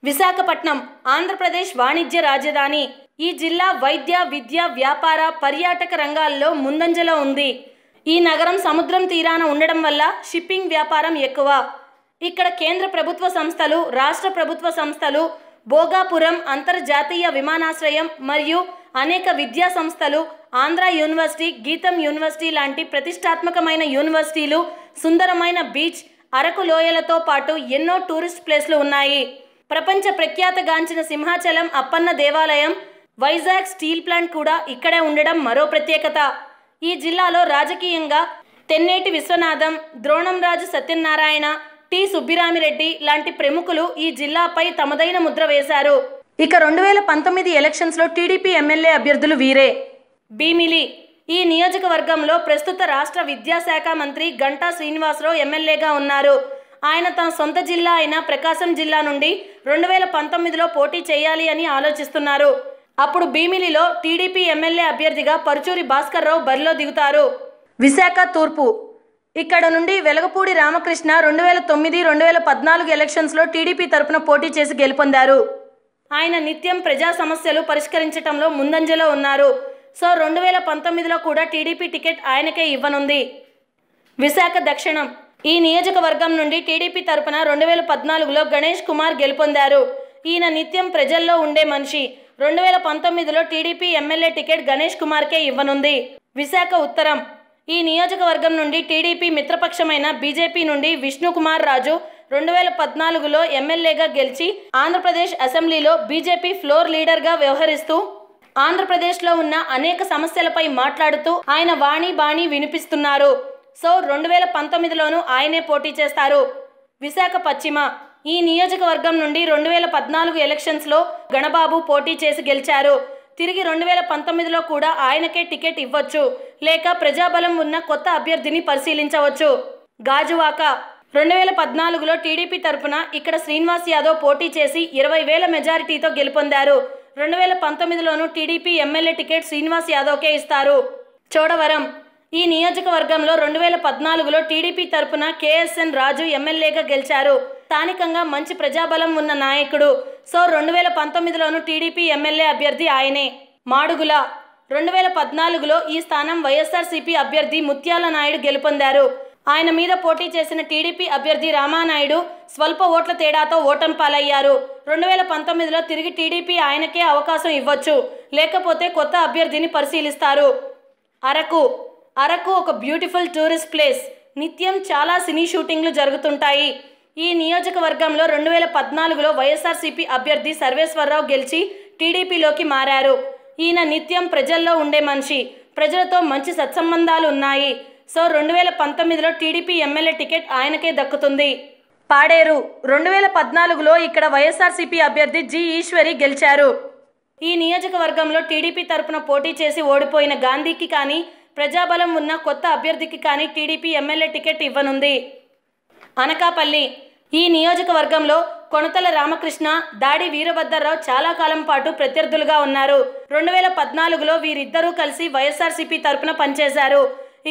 విశాఖపట్నం ఆంధ్రప్రదేశ్ వాణిజ్య రాజధాని. ఈ జిల్లా వైద్య, విద్య, వ్యాపార, పర్యాటక రంగాల్లో ముందంజలో ఉంది. ఈ నగరం సముద్రం తీరాన ఉండడం వల్ల షిప్పింగ్ వ్యాపారం ఎక్కువ. ఇక్కడ కేంద్ర ప్రభుత్వ సంస్థలు, రాష్ట్ర ప్రభుత్వ సంస్థలు, భోగాపురం అంతర్జాతీయ విమానాశ్రయం మరియు అనేక విద్యా సంస్థలు, ఆంధ్ర యూనివర్సిటీ, గీతం యూనివర్సిటీ లాంటి ప్రతిష్టాత్మకమైన యూనివర్సిటీలు, సుందరమైన బీచ్, అరకు లోయలతో పాటు ఎన్నో టూరిస్ట్ ప్లేస్లు ఉన్నాయి. ప్రపంచ ప్రఖ్యాతగాంచిన సింహాచలం అప్పన్న దేవాలయం, వైజాగ్ స్టీల్ ప్లాంట్ కూడా ఇక్కడే ఉండడం మరో ప్రత్యేకత. ఈ జిల్లాలో రాజకీయంగా తెన్నేటి విశ్వనాథం, ద్రోణంరాజు సత్యనారాయణ, టి సుబ్బిరామిరెడ్డి లాంటి ప్రముఖులు ఈ జిల్లాపై తమదైన ముద్ర వేశారు. ఇక 2019 ఎలక్షన్స్లో టీడీపీ ఎమ్మెల్యే అభ్యర్థులు వీరే. భీమిలి. ఈ నియోజకవర్గంలో ప్రస్తుత రాష్ట్ర విద్యాశాఖ మంత్రి గంటా శ్రీనివాసరావు ఎమ్మెల్యేగా ఉన్నారు. ఆయన తన సొంత జిల్లా అయిన ప్రకాశం జిల్లా నుండి 2019లో పోటీ చేయాలి అని ఆలోచిస్తున్నారు. అప్పుడు భీమిలిలో టీడీపీ ఎమ్మెల్యే అభ్యర్థిగా పరుచూరి భాస్కర్రావు బరిలో దిగుతారు. విశాఖ తూర్పు. ఇక్కడ నుండి వెలగపూడి రామకృష్ణ 2009-2014 ఎలక్షన్స్లో టీడీపీ తరపున పోటీ చేసి గెలుపొందారు. ఆయన నిత్యం ప్రజా సమస్యలు పరిష్కరించడంలో ముందంజలో ఉన్నారు. సో 2019లో కూడా టీడీపీ టికెట్ ఆయనకే ఇవ్వనుంది. విశాఖ దక్షిణం. ఈ నియోజకవర్గం నుండి టీడీపీ తరపున 2014లో గణేష్ కుమార్ గెలుపొందారు. ఈయన నిత్యం ప్రజల్లో ఉండే మనిషి. 2019లో టీడీపీ ఎమ్మెల్యే టికెట్ గణేష్ కుమార్కే ఇవ్వనుంది. విశాఖ ఉత్తరం. ఈ నియోజకవర్గం నుండి టీడీపీ మిత్రపక్షమైన బీజేపీ నుండి విష్ణుకుమార్ రాజు 2014లో ఎమ్మెల్యేగా గెలిచి ఆంధ్రప్రదేశ్ అసెంబ్లీలో బీజేపీ ఫ్లోర్ లీడర్గా వ్యవహరిస్తూ ఆంధ్రప్రదేశ్లో ఉన్న అనేక సమస్యలపై మాట్లాడుతూ ఆయన వాణి బాణి వినిపిస్తున్నారు. సో 2019లోనూ ఆయనే పోటీ చేస్తారు. విశాఖ పశ్చిమ. ఈ నియోజకవర్గం నుండి 2014 ఎలక్షన్స్లో గణబాబు పోటీ చేసి గెలిచారు. తిరిగి 2019లో కూడా ఆయనకే టికెట్ ఇవ్వచ్చు, లేక ప్రజాబలం ఉన్న కొత్త అభ్యర్థిని పరిశీలించవచ్చు. గాజువాక. 2014లో టీడీపీ తరపున ఇక్కడ శ్రీనివాస్ యాదవ్ పోటీ చేసి 20,000 మెజారిటీతో గెలుపొందారు. 2019లోనూ టీడీపీ ఎమ్మెల్యే టికెట్ శ్రీనివాస్ యాదవ్కే ఇస్తారు. చోడవరం. ఈ నియోజకవర్గంలో 2014లో టీడీపీ తరపున కేఎస్ఎన్ రాజు ఎమ్మెల్యేగా గెలిచారు. స్థానికంగా మంచి ప్రజాబలం ఉన్న నాయకుడు. సో 2019లోనూ టీడీపీ ఎమ్మెల్యే అభ్యర్థి ఆయనే. మాడుగుల. 2014లో ఈ స్థానం వైఎస్ఆర్సీపీ అభ్యర్థి ముత్యాల నాయుడు గెలుపొందారు. ఆయన మీద పోటీ చేసిన టీడీపీ అభ్యర్థి రామానాయుడు స్వల్ప ఓట్ల తేడాతో ఓటమి పాలయ్యారు. 2019లో తిరిగి టీడీపీ ఆయనకే అవకాశం ఇవ్వచ్చు, లేకపోతే కొత్త అభ్యర్థిని పరిశీలిస్తారు. అరకు. అరకు ఒక బ్యూటిఫుల్ టూరిస్ట్ ప్లేస్. నిత్యం చాలా సినీ షూటింగ్లు జరుగుతుంటాయి. ఈ నియోజకవర్గంలో 2014లో వైఎస్ఆర్సీపీ అభ్యర్థి సర్వేశ్వరరావు గెలిచి టీడీపీలోకి మారారు. ఈయన నిత్యం ప్రజల్లో ఉండే మనిషి. ప్రజలతో మంచి సత్సంబంధాలు ఉన్నాయి. సో 2019లో టీడీపీ ఎమ్మెల్యే టికెట్ ఆయనకే దక్కుతుంది. పాడేరు. 2014లో ఇక్కడ వైఎస్ఆర్సీపీ అభ్యర్థి జి ఈశ్వరి గెలిచారు. ఈ నియోజకవర్గంలో టీడీపీ తరపున పోటీ చేసి ఓడిపోయిన గాంధీకి కానీ, ప్రజాబలం ఉన్న కొత్త అభ్యర్థికి కానీ టీడీపీ ఎమ్మెల్యే టికెట్ ఇవ్వనుంది. అనకాపల్లి. ఈ నియోజకవర్గంలో కొనతల రామకృష్ణ, దాడి వీరభద్రరావు చాలా కాలం పాటు ప్రత్యర్థులుగా ఉన్నారు. 2014లో వీరిద్దరూ కలిసి వైఎస్ఆర్సీపీ తరపున పనిచేశారు.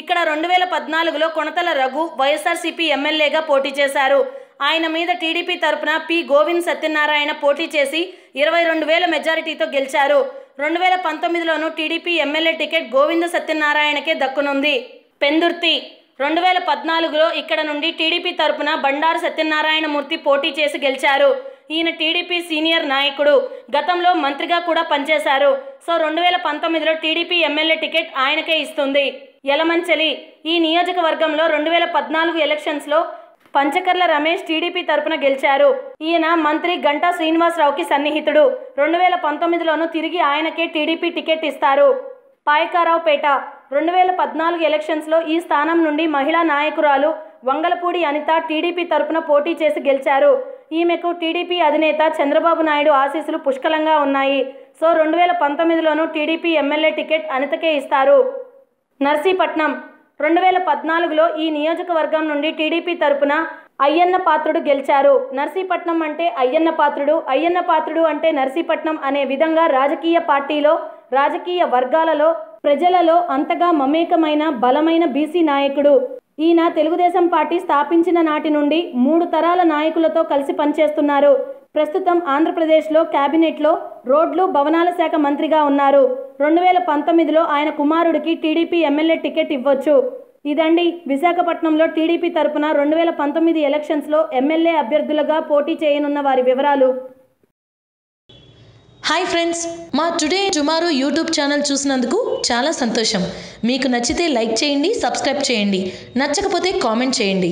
ఇక్కడ 2014లో కొనతల రఘు వైఎస్ఆర్సీపీ ఎమ్మెల్యేగా పోటీ చేశారు. ఆయన మీద టీడీపీ తరపున పి గోవింద్ సత్యనారాయణ పోటీ చేసి 22,000 మెజారిటీతో గెలిచారు. 2019లోనూ టీడీపీ ఎమ్మెల్యే టికెట్ గోవింద సత్యనారాయణకే దక్కునుంది. పెందుర్తి. 2014లో ఇక్కడ నుండి టీడీపీ తరపున బండారు సత్యనారాయణమూర్తి పోటీ చేసి గెలిచారు. ఈయన టీడీపీ సీనియర్ నాయకుడు. గతంలో మంత్రిగా కూడా పనిచేశారు. సో 2019లో టీడీపీ ఎమ్మెల్యే టికెట్ ఆయనకే ఇస్తుంది. యలమంచిలి. ఈ నియోజకవర్గంలో 2014 ఎలక్షన్స్లో పంచకర్ల రమేష్ టీడీపీ తరపున గెలిచారు. ఈయన మంత్రి గంటా శ్రీనివాసరావుకి సన్నిహితుడు. 2019లోనూ తిరిగి ఆయనకే టీడీపీ టికెట్ ఇస్తారు. పాయకారావుపేట. 2014 ఎలక్షన్స్లో ఈ స్థానం నుండి మహిళా నాయకురాలు వంగలపూడి అనిత టీడీపీ తరపున పోటీ చేసి గెలిచారు. ఈమెకు టీడీపీ అధినేత చంద్రబాబు నాయుడు ఆశీస్సులు పుష్కలంగా ఉన్నాయి. సో 2019లోనూ టీడీపీ ఎమ్మెల్యే టికెట్ అనితకే ఇస్తారు. నర్సీపట్నం. 2014లో ఈ నియోజకవర్గం నుండి టీడీపీ తరపున అయ్యన్న పాత్రుడు గెలిచారు. నర్సీపట్నం అంటే అయ్యన్న పాత్రుడు, అయ్యన్న పాత్రుడు అంటే నర్సీపట్నం అనే విధంగా రాజకీయ పార్టీలో, రాజకీయ వర్గాలలో, ప్రజలలో అంతగా మమేకమైన బలమైన బీసీ నాయకుడు. ఈయన తెలుగుదేశం పార్టీ స్థాపించిన నాటి నుండి 3 తరాల నాయకులతో కలిసి పనిచేస్తున్నారు. ప్రస్తుతం ఆంధ్రప్రదేశ్లో క్యాబినెట్లో రోడ్లు భవనాల శాఖ మంత్రిగా ఉన్నారు. 2019లో ఆయన కుమారుడికి టీడీపీ ఎమ్మెల్యే టికెట్ ఇవ్వచ్చు. ఇదండి విశాఖపట్నంలో టీడీపీ తరపున 2019 ఎలక్షన్స్లో ఎమ్మెల్యే అభ్యర్థులుగా పోటీ చేయనున్న వారి వివరాలు. హాయ్ ఫ్రెండ్స్, మా టుడే టుమారో యూట్యూబ్ ఛానల్ చూసినందుకు చాలా సంతోషం. మీకు నచ్చితే లైక్ చేయండి, సబ్స్క్రైబ్ చేయండి. నచ్చకపోతే కామెంట్ చేయండి.